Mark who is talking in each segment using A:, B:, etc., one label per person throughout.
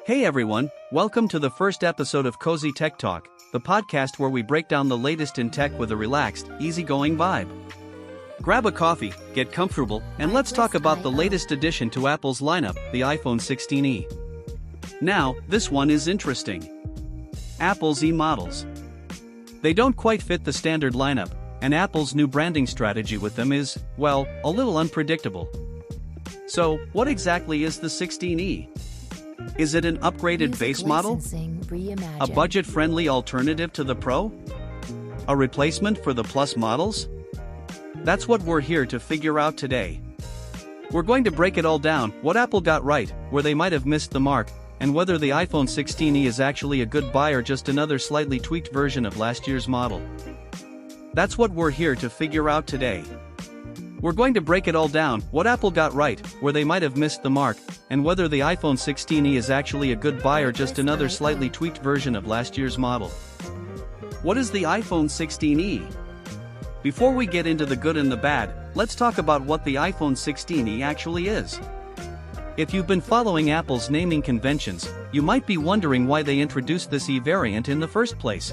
A: Hey everyone, welcome to the first episode of Cozy Tech Talk, the podcast where we break down the latest in tech with a relaxed, easygoing vibe. Grab a coffee, get comfortable, and let's talk about the latest addition to Apple's lineup, the iPhone 16e. Now, this one is interesting. Apple's e-models. They don't quite fit the standard lineup, and Apple's new branding strategy with them is, well, a little unpredictable. So, what exactly is the 16e? Is it an upgraded base model? A budget-friendly alternative to the Pro? A replacement for the Plus models? That's what we're here to figure out today. We're going to break it all down, what Apple got right, where they might have missed the mark, and whether the iPhone 16e is actually a good buy or just another slightly tweaked version of last year's model. That's what we're here to figure out today. We're going to break it all down, what Apple got right, where they might have missed the mark, and whether the iPhone 16e is actually a good buy or just another slightly tweaked version of last year's model. What is the iPhone 16e? Before we get into the good and the bad, let's talk about what the iPhone 16e actually is. If you've been following Apple's naming conventions, you might be wondering why they introduced this E variant in the first place.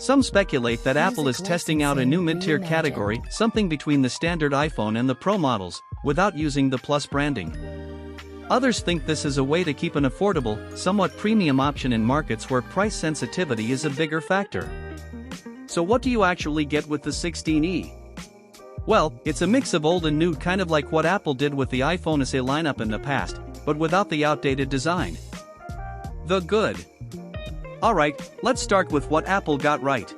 A: Some speculate that Apple is testing out a new mid-tier category, something between the standard iPhone and the Pro models, without using the Plus branding. Others think this is a way to keep an affordable, somewhat premium option in markets where price sensitivity is a bigger factor. So what do you actually get with the 16e? Well, it's a mix of old and new, kind of like what Apple did with the iPhone SE lineup in the past, but without the outdated design. The good. Alright, let's start with what Apple got right.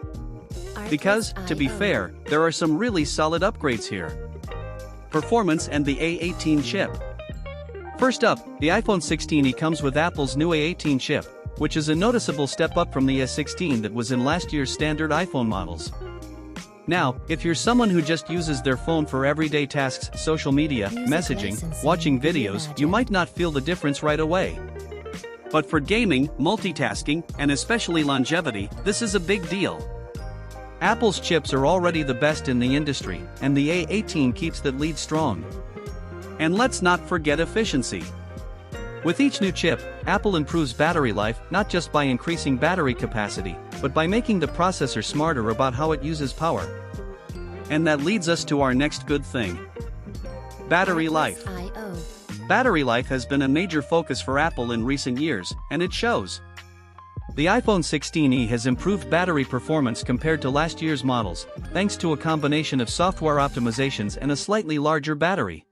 A: Because, to be fair, there are some really solid upgrades here. Performance and the A18 chip. First up, the iPhone 16e comes with Apple's new A18 chip, which is a noticeable step up from the S16 that was in last year's standard iPhone models. Now, if you're someone who just uses their phone for everyday tasks, social media, messaging, watching videos, you might not feel the difference right away. But for gaming, multitasking, and especially longevity, this is a big deal. Apple's chips are already the best in the industry, and the A18 keeps that lead strong. And let's not forget efficiency. With each new chip, Apple improves battery life, not just by increasing battery capacity, but by making the processor smarter about how it uses power. And that leads us to our next good thing. Battery life. Battery life has been a major focus for Apple in recent years, and it shows. The iPhone 16e has improved battery performance compared to last year's models, thanks to a combination of software optimizations and a slightly larger battery.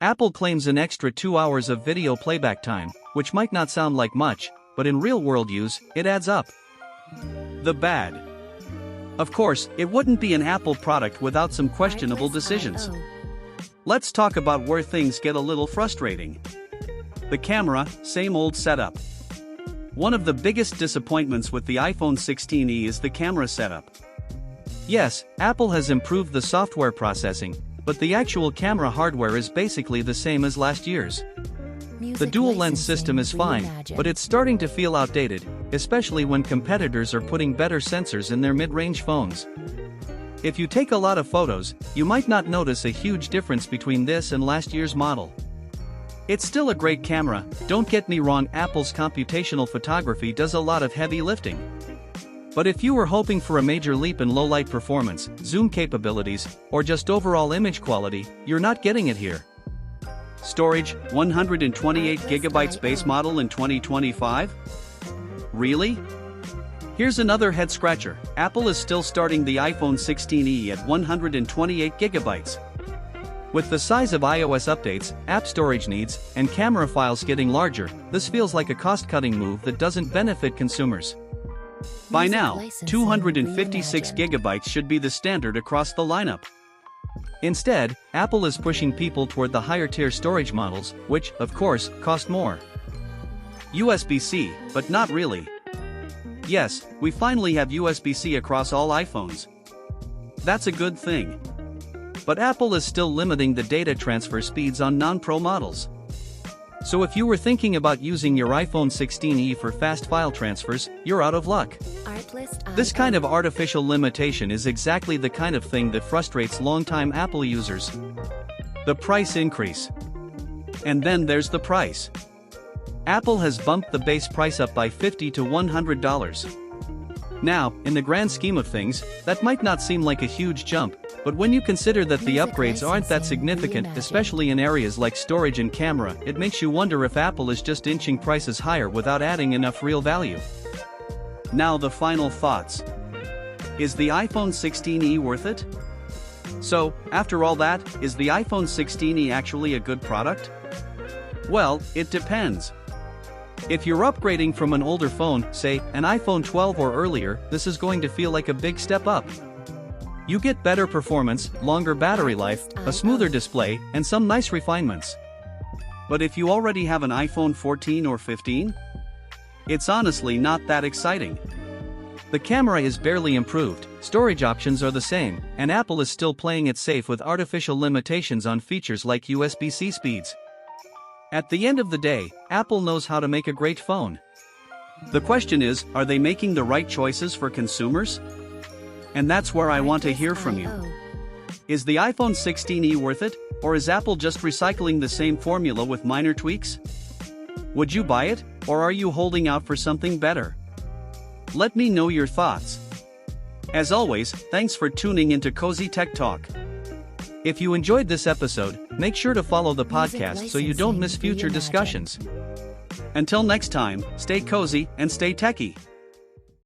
A: Apple claims an extra 2 hours of video playback time, which might not sound like much, but in real-world use, it adds up. The bad. Of course, it wouldn't be an Apple product without some questionable decisions. Let's talk about where things get a little frustrating. The camera, same old setup. One of the biggest disappointments with the iPhone 16e is the camera setup. Yes, Apple has improved the software processing, but the actual camera hardware is basically the same as last year's. The dual lens system is fine, but it's starting to feel outdated, especially when competitors are putting better sensors in their mid-range phones. If you take a lot of photos, you might not notice a huge difference between this and last year's model. It's still a great camera, don't get me wrong, Apple's computational photography does a lot of heavy lifting. But if you were hoping for a major leap in low-light performance, zoom capabilities, or just overall image quality, you're not getting it here. Storage, 128GB base model in 2025? Really? Here's another head-scratcher, Apple is still starting the iPhone 16e at 128GB. With the size of iOS updates, app storage needs, and camera files getting larger, this feels like a cost-cutting move that doesn't benefit consumers. By now, 256GB should be the standard across the lineup. Instead, Apple is pushing people toward the higher-tier storage models, which, of course, cost more. USB-C, but not really. Yes, we finally have USB-C across all iPhones. That's a good thing. But Apple is still limiting the data transfer speeds on non-Pro models. So if you were thinking about using your iPhone 16e for fast file transfers, you're out of luck. This kind of artificial limitation is exactly the kind of thing that frustrates longtime Apple users. The price increase. And then there's the price. Apple has bumped the base price up by $50 to $100. Now, in the grand scheme of things, that might not seem like a huge jump, but when you consider that the upgrades aren't that significant, especially in areas like storage and camera, it makes you wonder if Apple is just inching prices higher without adding enough real value. Now the final thoughts. Is the iPhone 16e worth it? So, after all that, is the iPhone 16e actually a good product? Well, it depends. If you're upgrading from an older phone, say, an iPhone 12 or earlier, this is going to feel like a big step up. You get better performance, longer battery life, a smoother display, and some nice refinements. But if you already have an iPhone 14 or 15? It's honestly not that exciting. The camera is barely improved, storage options are the same, and Apple is still playing it safe with artificial limitations on features like USB-C speeds. At the end of the day, Apple knows how to make a great phone. The question is, are they making the right choices for consumers? And that's where I want to hear from you. Is the iPhone 16e worth it, or is Apple just recycling the same formula with minor tweaks? Would you buy it, or are you holding out for something better? Let me know your thoughts. As always, thanks for tuning into Cozy Tech Talk. If you enjoyed this episode, make sure to follow the podcast so you don't miss future discussions. Until next time, stay cozy and stay techie.